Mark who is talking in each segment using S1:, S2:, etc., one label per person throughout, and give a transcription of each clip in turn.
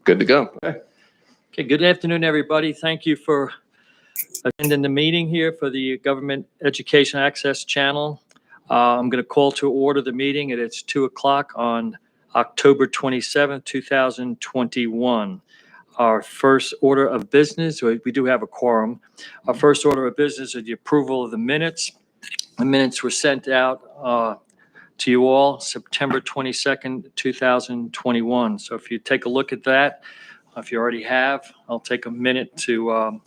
S1: Good to go.
S2: Okay, good afternoon, everybody. Thank you for attending the meeting here for the Government Education Access Channel. I'm going to call to order the meeting at it's 2 o'clock on October 27th, 2021. Our first order of business, we do have a quorum. Our first order of business is the approval of the minutes. The minutes were sent out to you all September 22nd, 2021. So if you take a look at that, if you already have, I'll take a minute to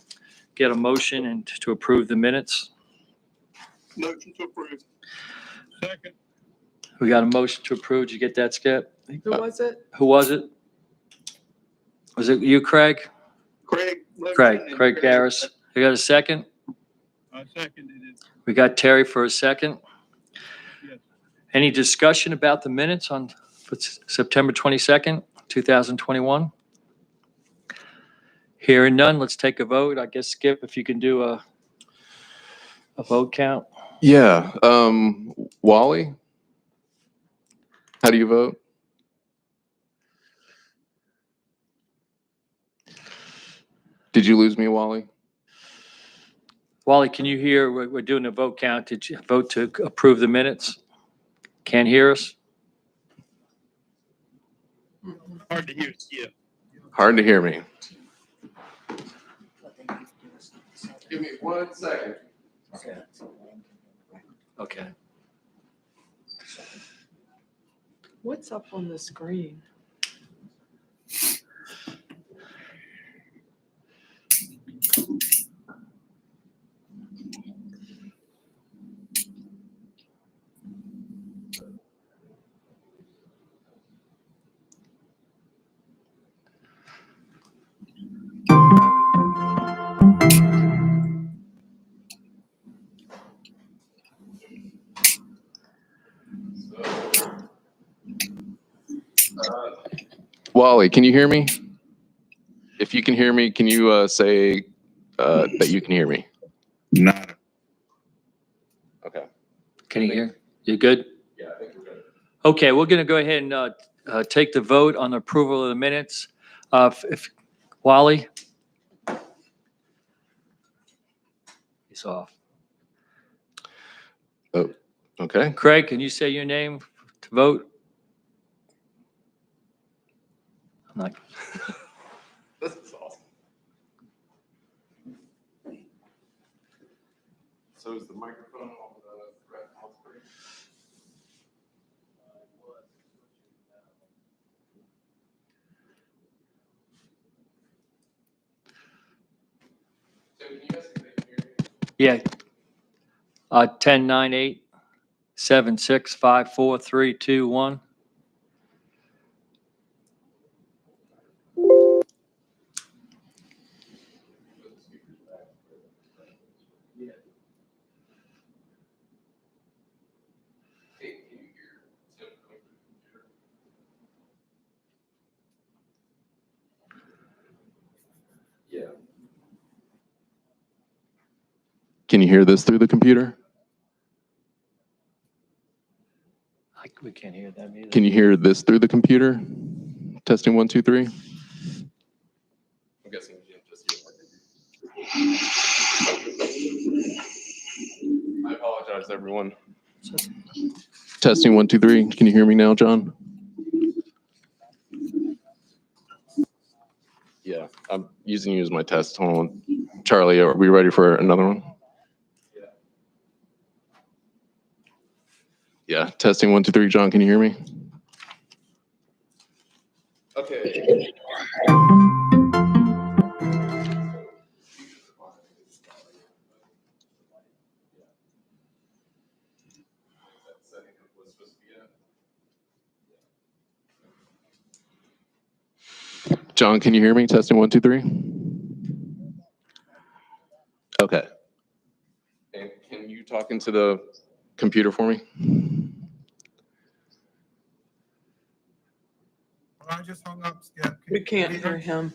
S2: get a motion and to approve the minutes.
S3: Motion to approve. Second.
S2: We got a motion to approve. Did you get that, Skip?
S4: Who was it?
S2: Who was it? Was it you, Craig?
S3: Craig.
S2: Craig Garris. You got a second?
S3: I seconded it.
S2: We got Terry for a second.
S3: Yes.
S2: Any discussion about the minutes on September 22nd, 2021? Hearing none, let's take a vote. I guess, Skip, if you can do a vote count.
S1: Yeah. Wally, how do you vote? Did you lose me, Wally?
S2: Wally, can you hear? We're doing a vote count. Did you vote to approve the minutes? Can't hear us?
S3: Hard to hear, Skip.
S1: Hard to hear me. Give me 1 second.
S2: Okay.
S4: What's up on the screen?
S1: Wally, can you hear me? If you can hear me, can you say that you can hear me?
S3: Nada.
S1: Okay.
S2: Can you hear? You good?
S1: Yeah, I think we're good.
S2: Okay, we're going to go ahead and take the vote on approval of the minutes. If Wally? He's off.
S1: Oh, okay.
S2: Craig, can you say your name to vote? I'm not.
S1: This is awesome. So is the microphone on the red on screen? So can you guys hear me?
S2: Yeah. 10, 9, 8, 7, 6, 5, 4, 3, 2, 1.
S1: Yeah. Can you hear this through the computer?
S2: We can't hear them either.
S1: Can you hear this through the computer? Testing 1, 2, 3. I'm guessing you just I apologize, everyone. Testing 1, 2, 3. Can you hear me now, John? Yeah, I'm using you as my test. Hold on. Charlie, are we ready for another one? Yeah, testing 1, 2, 3. John, can you hear me? Okay. John, can you hear me? Testing 1, 2, 3. Okay. And can you talk into the computer for me?
S3: I just hung up, Skip.
S4: We can't hear him.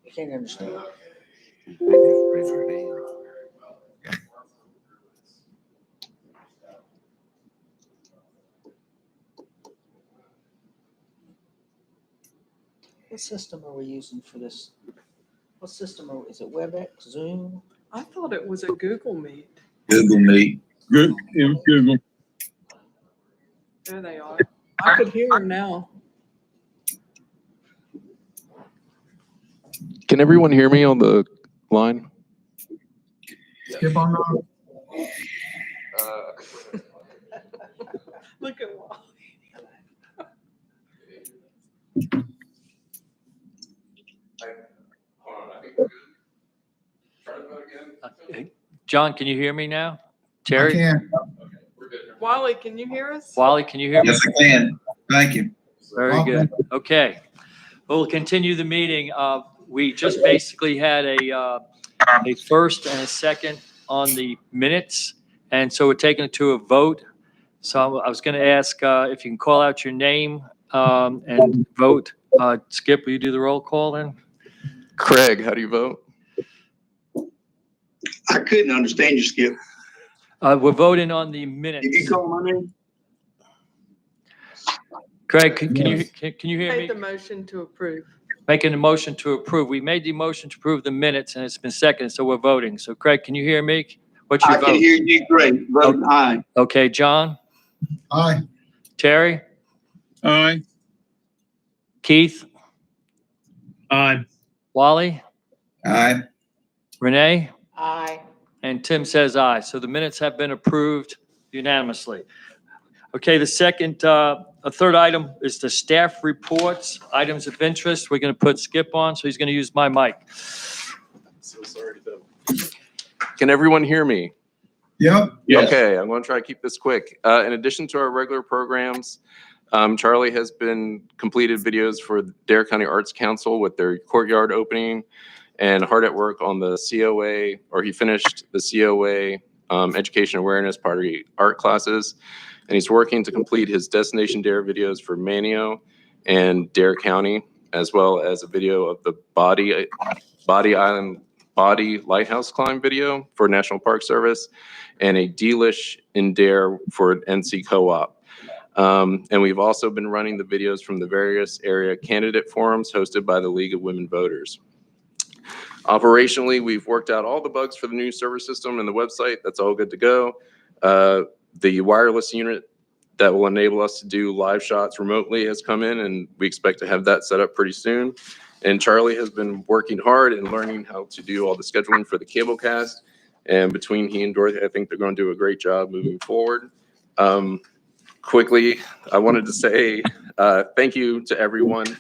S5: I can't understand. What system are we using for this? What system is it? WebEx, Zoom?
S4: I thought it was a Google Meet.
S3: Google Meet. Google.
S4: There they are. I could hear them now.
S1: Can everyone hear me on the line?
S3: Skip on that.
S4: Look at Wally.
S2: John, can you hear me now? Terry?
S3: can.
S4: Wally, can you hear us?
S2: Wally, can you hear me?
S3: Yes, I can. Thank you.
S2: Very good. Okay. We'll continue the meeting. We just basically had a first and a second on the minutes, and so we're taking it to a vote. So I was going to ask if you can call out your name and vote. Skip, will you do the roll call then?
S1: Craig, how do you vote?
S6: I couldn't understand you, Skip.
S2: We're voting on the minutes.
S6: Did you call my name?
S2: Craig, can you hear
S4: Made the
S2: me?
S4: motion to approve.
S2: Making a motion to approve. We made the motion to approve the minutes, and it's been seconded, so we're voting. So Craig, can you hear me? What's your
S6: I can
S2: vote?
S6: hear you great. Vote aye.
S2: Okay, John,
S3: Aye.
S2: Terry,
S3: Aye.
S2: Keith,
S3: Aye.
S2: Wally,
S3: Aye.
S2: Renee,
S5: Aye.
S2: and Tim says aye. So the minutes have been approved unanimously. Okay, the third item is the staff reports, items of interest. We're going to put Skip on, so he's going to use my mic.
S1: So sorry to. Can everyone hear me?
S3: Yep.
S6: Yes.
S1: Okay, I'm going to try to keep this quick. In addition to our regular programs, Charlie has been completed videos for the Dare County Arts Council with their courtyard opening, and hard at work on the COA, or he finished the COA Education Awareness Party art classes, and he's working to complete his Destination Dare videos for Manio and Dare County, as well as a video of the Body Lighthouse Climb video for National Park Service, and a Delish in Dare for NC Co-op. And we've also been running the videos from the various area candidate forums hosted by the League of Women Voters. Operationally, we've worked out all the bugs for the new server system and the website. That's all good to go. The wireless unit that will enable us to do live shots remotely has come in, and we expect to have that set up pretty soon. And Charlie has been working hard and learning how to do all the scheduling for the cable cast. And between he and Dorothy, I think they're going to do a great job moving forward. Quickly, I wanted to say thank you to everyone,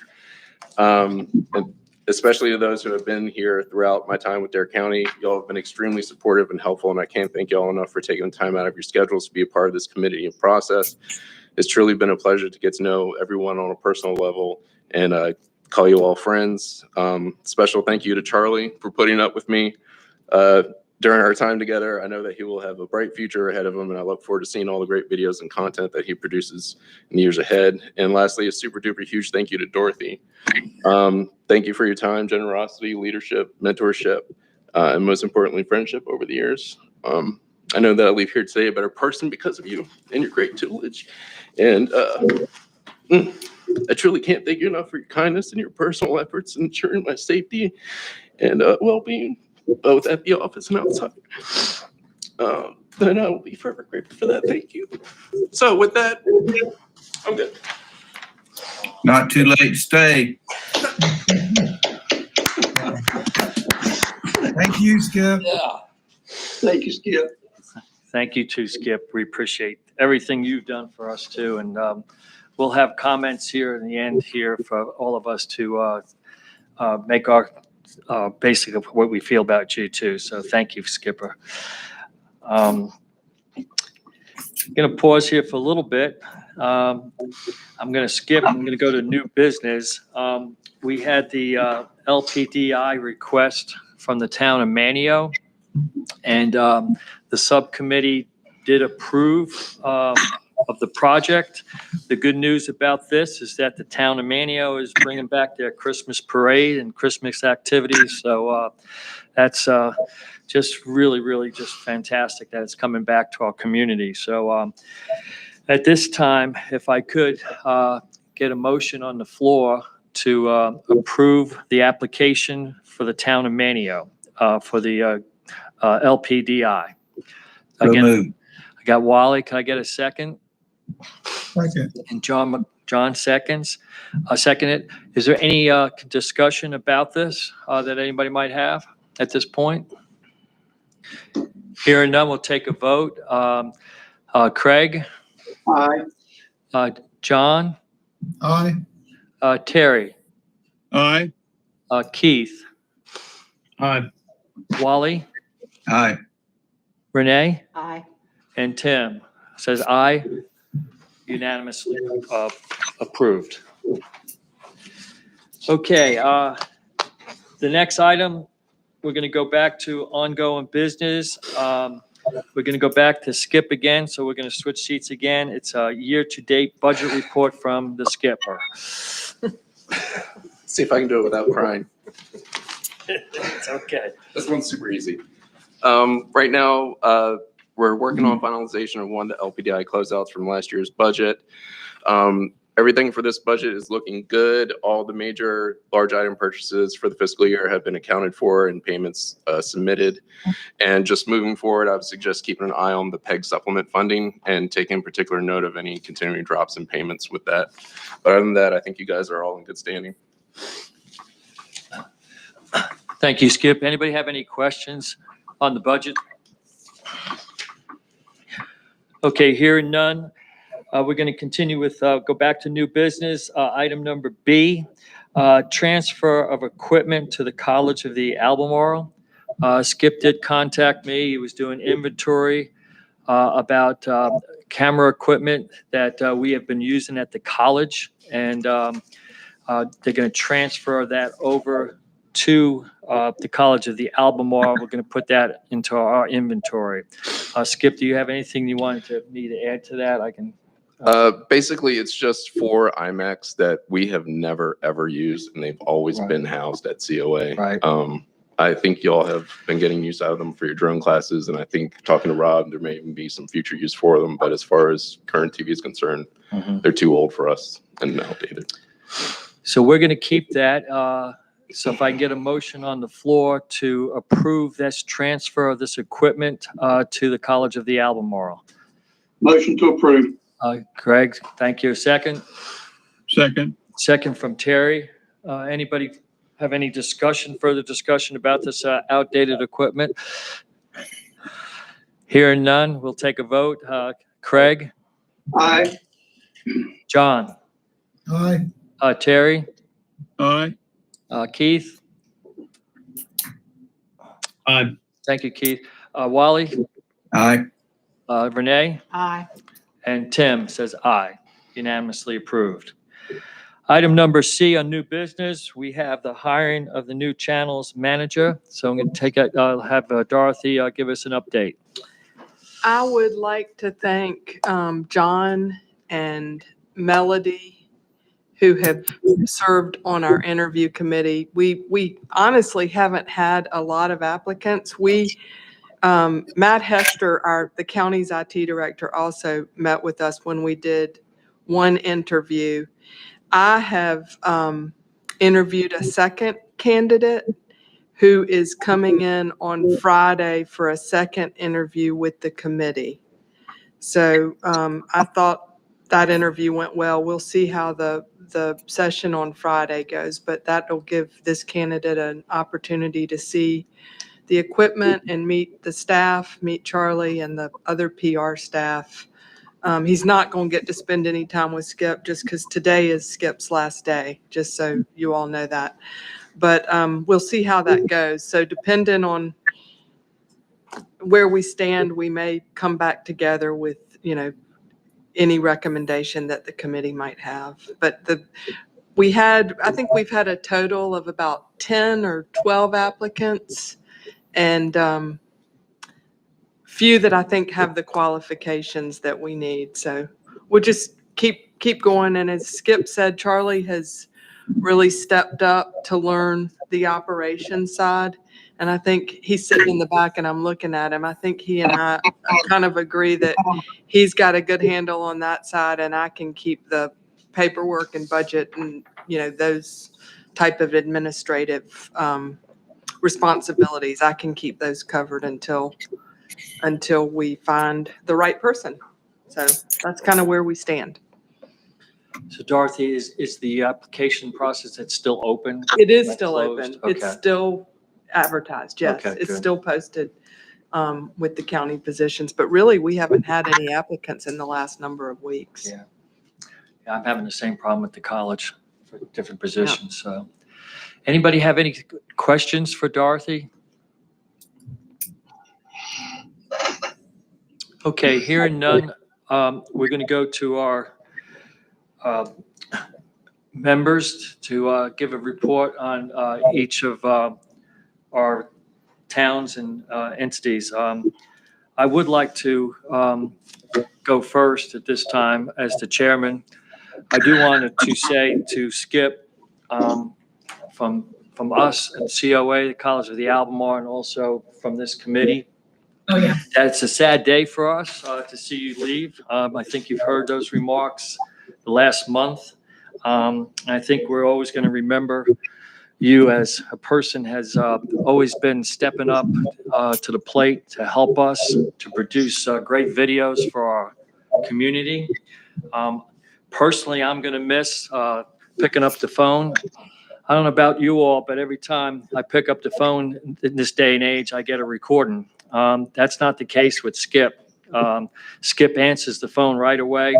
S1: and especially to those who have been here throughout my time with Dare County. Y'all have been extremely supportive and helpful, and I can't thank y'all enough for taking the time out of your schedules to be a part of this committee and process. It's truly been a pleasure to get to know everyone on a personal level and call you all friends. Special thank you to Charlie for putting up with me during our time together. I know that he will have a bright future ahead of him, and I look forward to seeing all the great videos and content that he produces in the years ahead. And lastly, a super duper huge thank you to Dorothy. Thank you for your time, generosity, leadership, mentorship, and most importantly, friendship over the years. I know that I leave here today a better person because of you and your great tutelage. And I truly can't thank you enough for your kindness and your personal efforts in ensuring my safety and well-being, both at the office and outside. And I will be forever grateful for that. Thank you. So with that, I'm good.
S3: Not too late to stay. Thank you, Skip.
S5: Yeah.
S6: Thank you, Skip.
S2: Thank you too, Skip. We appreciate everything you've done for us too. And we'll have comments here in the end here for all of us to make our basic of what we feel about you too. So thank you, Skipper. I'm going to pause here for a little bit. I'm going to skip. I'm going to go to new business. We had the LPDI request from the town of Manio, and the subcommittee did approve of the project. The good news about this is that the town of Manio is bringing back their Christmas parade and Christmas activities. So that's just really just fantastic that it's coming back to our community. So at this time, if I could get a motion on the floor to approve the application for the town of Manio for the LPDI.
S3: So
S2: Again,
S3: moved.
S2: I got Wally. Can I get a second?
S3: Second.
S2: And John seconds. Second it. Is there any discussion about this that anybody might have at this point? Hearing none, we'll take a vote. Craig,
S6: Aye.
S2: John,
S3: Aye.
S2: Terry,
S3: Aye.
S2: Keith,
S3: Aye.
S2: Wally,
S3: Aye.
S2: Renee,
S5: Aye.
S2: and Tim. Says aye. Unanimously approved. Okay, the next item, we're going to go back to ongoing business. We're going to go back to Skip again, so we're going to switch seats again. It's a year-to-date budget report from the Skipper.
S1: See if I can do it without crying.
S2: It's okay.
S1: This one's super easy. Right now, we're working on finalization of one of the LPDI closeouts from last year's budget. Everything for this budget is looking good. All the major large item purchases for the fiscal year have been accounted for and payments submitted. And just moving forward, I would suggest keeping an eye on the PEG supplement funding and taking particular note of any continuing drops in payments with that. But other than that, I think you guys are all in good standing.
S2: Thank you, Skip. Anybody have any questions on the budget? Okay, hearing none. We're going to continue with, go back to new business. Item number B, transfer of equipment to the College of the Albemarle. Skip did contact me. He was doing inventory about camera equipment that we have been using at the college. And they're going to transfer that over to the College of the Albemarle. We're going to put that into our inventory. Skip, do you have anything you wanted me to add to that? I can.
S1: Basically, it's just 4 IMAX that we have never, ever used, and they've always
S2: Right.
S1: been housed at COA.
S2: Right.
S1: I think y'all have been getting use out of them for your drone classes, and I think talking to Rob, there may even be some future use for them. But as far as current TV is concerned, they're too old for us and outdated.
S2: So we're going to keep that. So if I can get a motion on the floor to approve this transfer of this equipment to the College of the Albemarle.
S6: Motion to approve.
S2: Greg, thank you. Second?
S3: Second.
S2: Second from Terry. Anybody have any further discussion about this outdated equipment? Hearing none, we'll take a vote. Craig?
S6: Aye.
S2: John?
S3: Aye.
S2: Terry?
S3: Aye.
S2: Keith?
S3: Aye.
S2: Thank you, Keith. Wally?
S3: Aye.
S2: Renee?
S5: Aye.
S2: And Tim says aye. Unanimously approved. Item number C on new business, we have the hiring of the new channels manager. So I'm going to have Dorothy give us an update.
S4: I would like to thank John and Melody, who have served on our interview committee. We honestly haven't had a lot of applicants. Matt Hester, the county's IT director, also met with us when we did one interview. I have interviewed a second candidate who is coming in on Friday for a second interview with the committee. So I thought that interview went well. We'll see how the session on Friday goes, but that'll give this candidate an opportunity to see the equipment and meet the staff, meet Charlie and the other PR staff. He's not going to get to spend any time with Skip just because today is Skip's last day, just so you all know that. But we'll see how that goes. So depending on where we stand, we may come back together with, any recommendation that the committee might have. But I think we've had a total of about 10 or 12 applicants. And few that I think have the qualifications that we need. So we'll just keep going. And as Skip said, Charlie has really stepped up to learn the operations side. And I think he's sitting in the back and I'm looking at him. I think he and I kind of agree that he's got a good handle on that side and I can keep the paperwork and budget and, those type of administrative responsibilities, I can keep those covered until we find the right person. So that's kind of where we stand.
S2: So Dorothy, is the application process that's still open?
S4: It is
S2: Not
S4: still
S2: closed?
S4: open. It's
S2: Okay.
S4: still advertised, yes.
S2: Okay,
S4: It's
S2: good.
S4: still posted with the county positions, but really, we haven't had any applicants in the last number of weeks.
S2: Yeah. Yeah, I'm having the same problem with the college for different positions, so. Anybody have any questions for Dorothy? Okay, hearing none, we're going to go to our members to give a report on each of our towns and entities. I would like to go first at this time as the chairman. I do want to say to Skip from us at COA, the College of the Albemarle, and also from this committee.
S3: Oh, yeah.
S2: It's a sad day for us to see you leave. I think you've heard those remarks the last month. I think we're always going to remember you as a person has always been stepping up to the plate to help us to produce great videos for our community. Personally, I'm going to miss picking up the phone. I don't know about you all, but every time I pick up the phone in this day and age, I get a recording. That's not the case with Skip. Skip answers the phone right away.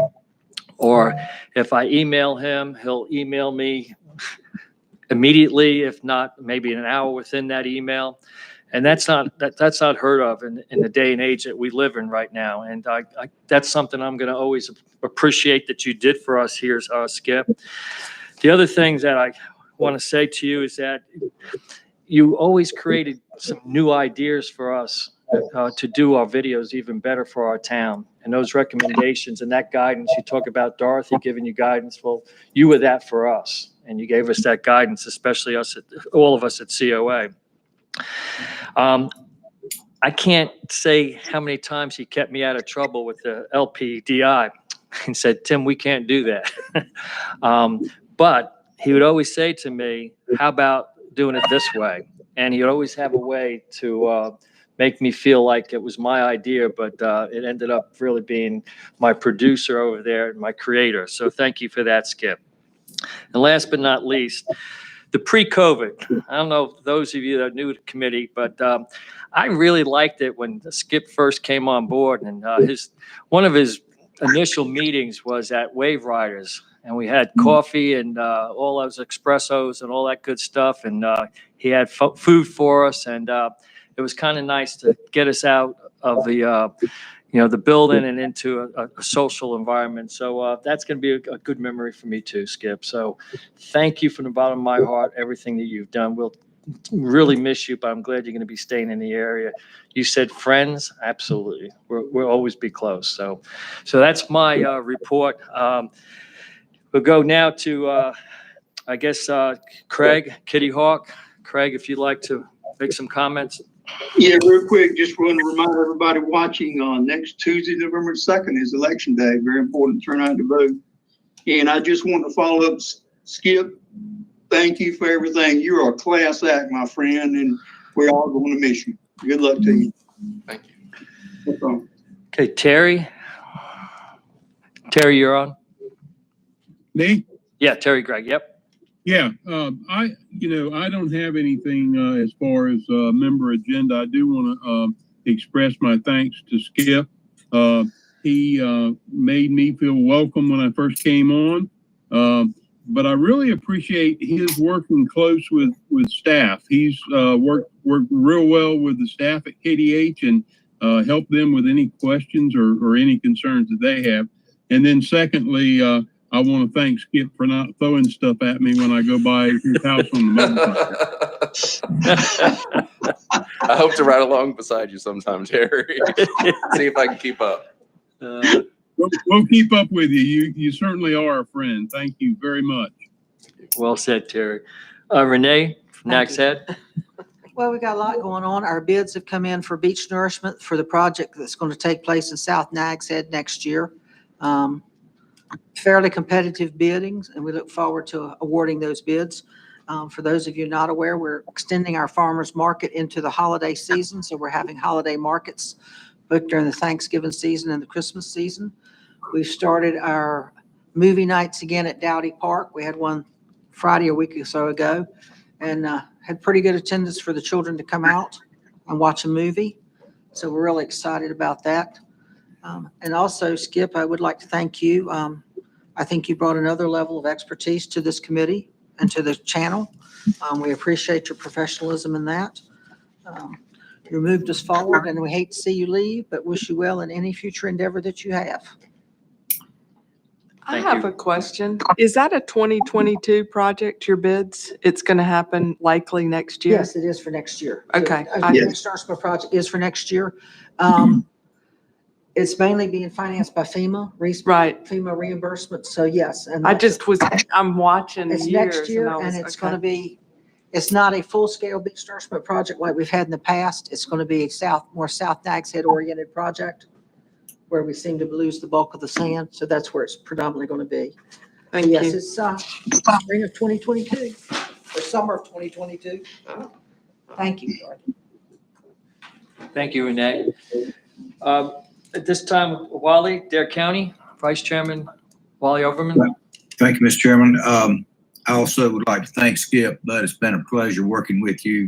S2: Or if I email him, he'll email me immediately, if not maybe an hour within that email. And that's not heard of in the day and age that we live in right now. And that's something I'm going to always appreciate that you did for us here, Skip. The other things that I want to say to you is that you always created some new ideas for us to do our videos even better for our town. And those recommendations and that guidance, you talk about Dorothy giving you guidance. Well, you were that for us, and you gave us that guidance, especially all of us at COA. I can't say how many times he kept me out of trouble with the LPDI and said, Tim, we can't do that. But he would always say to me, how about doing it this way? And he would always have a way to make me feel like it was my idea, but it ended up really being my producer over there, my creator. So thank you for that, Skip. And last but not least, the pre-COVID. I don't know those of you that are new to the committee, but I really liked it when Skip first came on board, and one of his initial meetings was at Wave Riders, and we had coffee and all those espressos and all that good stuff, and he had food for us, and it was kind of nice to get us out of the building and into a social environment. So that's going to be a good memory for me too, Skip. So thank you from the bottom of my heart, everything that you've done. We'll really miss you, but I'm glad you're going to be staying in the area. You said friends, absolutely. We'll always be close. So that's my report. We'll go now to, I guess, Craig, Kitty Hawk. Craig, if you'd like to make some comments.
S6: Yeah, real quick, just want to remind everybody watching on next Tuesday, November 2nd is election day. Very important to turn out to vote. And I just want to follow up, Skip. Thank you for everything. You're a class act, my friend, and we're all going to miss you. Good luck to you.
S1: Thank you.
S6: No problem.
S2: Okay, Terry. Terry, you're on.
S3: Me?
S2: Yeah, Terry Gregg. Yep.
S3: Yeah, I don't have anything as far as member agenda. I do want to express my thanks to Skip. He made me feel welcome when I first came on, but I really appreciate his working close with staff. He's worked real well with the staff at KDH and helped them with any questions or any concerns that they have. And then secondly, I want to thank Skip for not throwing stuff at me when I go by his house on the motorcycle.
S1: I hope to ride along beside you sometime, Terry. See if I can keep up.
S3: We'll keep up with you. You certainly are a friend. Thank you very much.
S2: Well said, Terry. Renee from
S5: Thank
S2: Nags
S5: you.
S2: Head.
S5: Well, we got a lot going on. Our bids have come in for beach nourishment for the project that's going to take place in South Nags Head next year. fairly competitive biddings, and we look forward to awarding those bids. For those of you not aware, we're extending our farmers market into the holiday season, so we're having holiday markets both during the Thanksgiving season and the Christmas season. We've started our movie nights again at Dowdy Park. We had one Friday a week or so ago, and had pretty good attendance for the children to come out and watch a movie. So we're really excited about that. And also, Skip, I would like to thank you. I think you brought another level of expertise to this committee and to the channel. We appreciate your professionalism in that. You moved us forward, and we hate to see you leave, but wish you well in any future endeavor that you have.
S4: I
S2: Thank
S4: have
S2: you.
S4: a question. Is that a 2022 project, your bids? It's going to happen likely next year?
S5: Yes, it is for next year.
S4: Okay.
S5: The
S6: Yes.
S5: Startsville project is for next year. It's mainly being financed by FEMA,
S4: Right.
S5: FEMA reimbursement, so yes. And
S4: I
S5: that's-
S4: just was, I'm watching
S5: It's
S4: years.
S5: next year,
S4: I was-
S5: and it's going to
S4: okay.
S5: be, it's not a full-scale big Startsville project like we've had in the past. It's going to be a more South Nags Head oriented project where we seem to lose the bulk of the sand, so that's where it's predominantly going to be.
S4: Thank
S5: Yes,
S4: you.
S5: it's spring of 2022, or summer of 2022. Thank you, Dorothy.
S2: Thank you, Renee. At this time, Wally, Dare County, Vice Chairman Wally Overman.
S7: Thank you, Mr. Chairman. I also would like to thank Skip, but it's been a pleasure working with you.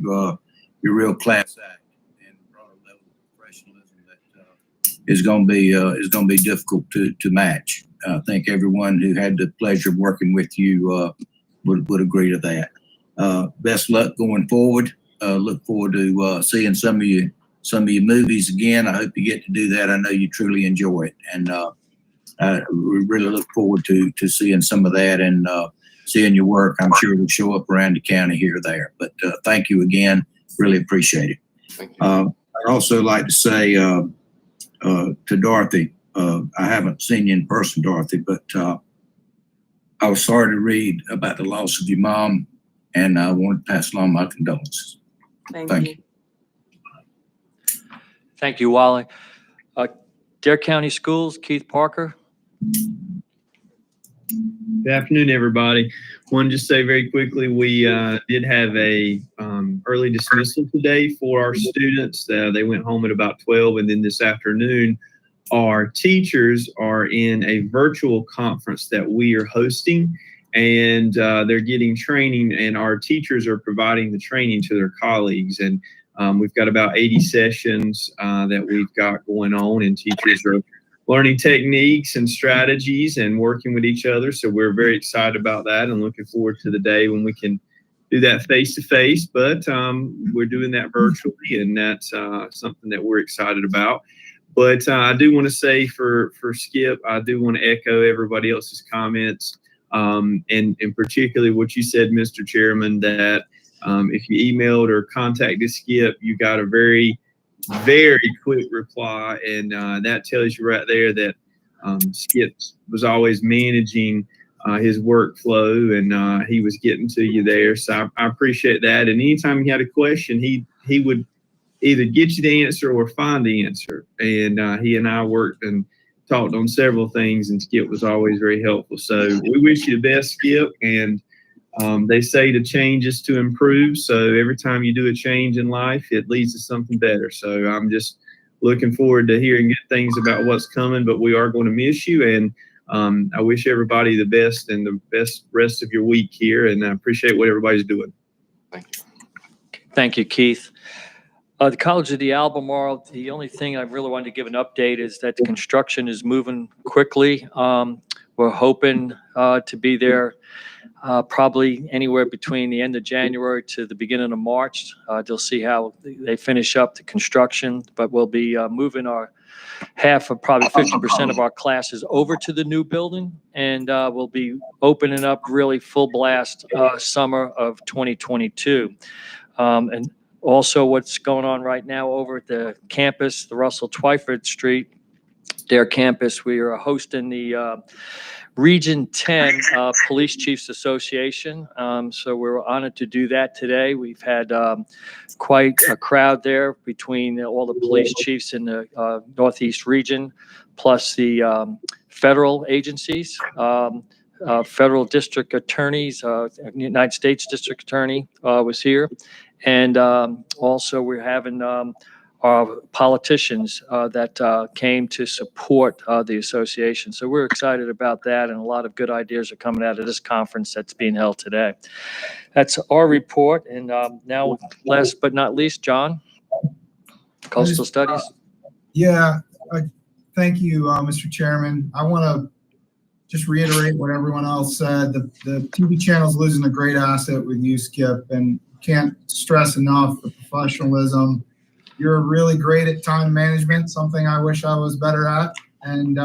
S7: You're a real class act and brought a level of professionalism that is going to be difficult to match. I think everyone who had the pleasure of working with you would agree to that. Best luck going forward. Look forward to seeing some of your movies again. I hope you get to do that. I know you truly enjoy it, and we really look forward to seeing some of that and seeing your work. I'm sure it'll show up around the county here or there. But thank you again. Really appreciate it.
S1: Thank you.
S7: I'd also like to say to Dorothy, I haven't seen you in person, Dorothy, but I was sorry to read about the loss of your mom, and I want to pass along my condolences. Thank you.
S2: Thank you, Wally. Dare County Schools, Keith Parker.
S8: Good afternoon, everybody. Want to just say very quickly, we did have a early dismissal today for our students. They went home at about 12, and then this afternoon, our teachers are in a virtual conference that we are hosting, and they're getting training, and our teachers are providing the training to their colleagues. And we've got about 80 sessions that we've got going on, and teachers are learning techniques and strategies and working with each other. So we're very excited about that and looking forward to the day when we can do that face to face, but we're doing that virtually, and that's something that we're excited about. But I do want to say for Skip, I do want to echo everybody else's comments, and particularly what you said, Mr. Chairman, that if you emailed or contacted Skip, you got a very quick reply, and that tells you right there that Skip was always managing his workflow, and he was getting to you there. So I appreciate that. And anytime he had a question, he would either get you the answer or find the answer. And he and I worked and talked on several things, and Skip was always very helpful. So we wish you the best, Skip. And they say to change is to improve. So every time you do a change in life, it leads to something better. So I'm just looking forward to hearing good things about what's coming, but we are going to miss you. And I wish everybody the best and the best rest of your week here. And I appreciate what everybody's doing.
S1: Thank you.
S2: Thank you, Keith. The College of the Albemarle, the only thing I really wanted to give an update is that the construction is moving quickly. We're hoping to be there probably anywhere between the end of January to the beginning of March. They'll see how they finish up the construction, but we'll be moving our half of probably 50% of our classes over to the new building, and we'll be opening up really full blast summer of 2022. And also what's going on right now over at the campus, the Russell Twyford Street, their campus, we are hosting the Region 10 Police Chiefs Association. So we're honored to do that today. We've had quite a crowd there between all the police chiefs in the Northeast region, plus the federal agencies, federal district attorneys, United States District Attorney was here. And also we're having our politicians that came to support the association. So we're excited about that, and a lot of good ideas are coming out of this conference that's being held today. That's our report, and now, last but not least, John, Coastal Studies.
S9: Yeah, thank you, Mr. Chairman. I want to just reiterate what everyone else said. The TV channel is losing a great asset with you, Skip, and can't stress enough the professionalism. You're really great at time management, something I wish I was better at. And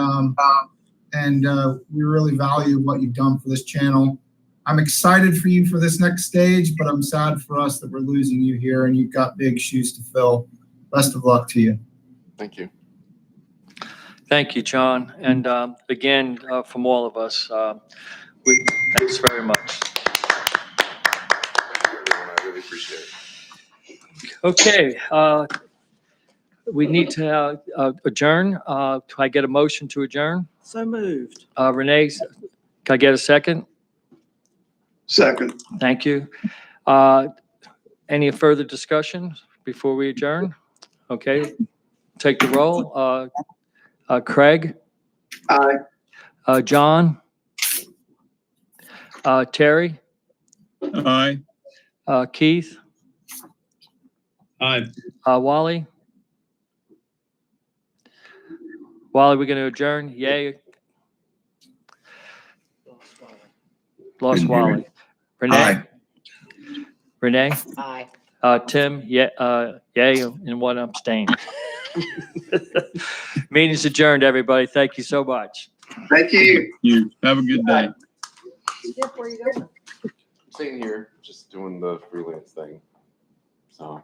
S9: we really value what you've done for this channel. I'm excited for you for this next stage, but I'm sad for us that we're losing you here, and you've got big shoes to fill. Best of luck to you.
S1: Thank you.
S2: Thank you, John. And again, from all of us, thanks very much.
S1: I really appreciate it.
S2: Okay, we need to adjourn. Can I get a motion to adjourn?
S5: So moved.
S2: Renee, can I get a second?
S6: Second.
S2: Thank you. Any further discussion before we adjourn? Okay, take the roll. Craig?
S6: Aye.
S2: John? Terry?
S3: Aye.
S2: Keith?
S8: Aye.
S2: Wally? Wally, we're going to adjourn? Yay? Lost Wally. Renee?
S7: Aye.
S2: Renee?
S5: Aye.
S2: Tim? Yeah, yay, and one abstain. Meeting's adjourned, everybody. Thank you so much.
S6: Thank you.
S3: You have a good day.
S5: Skip, where you going?
S1: Staying here, just doing the freelance thing. So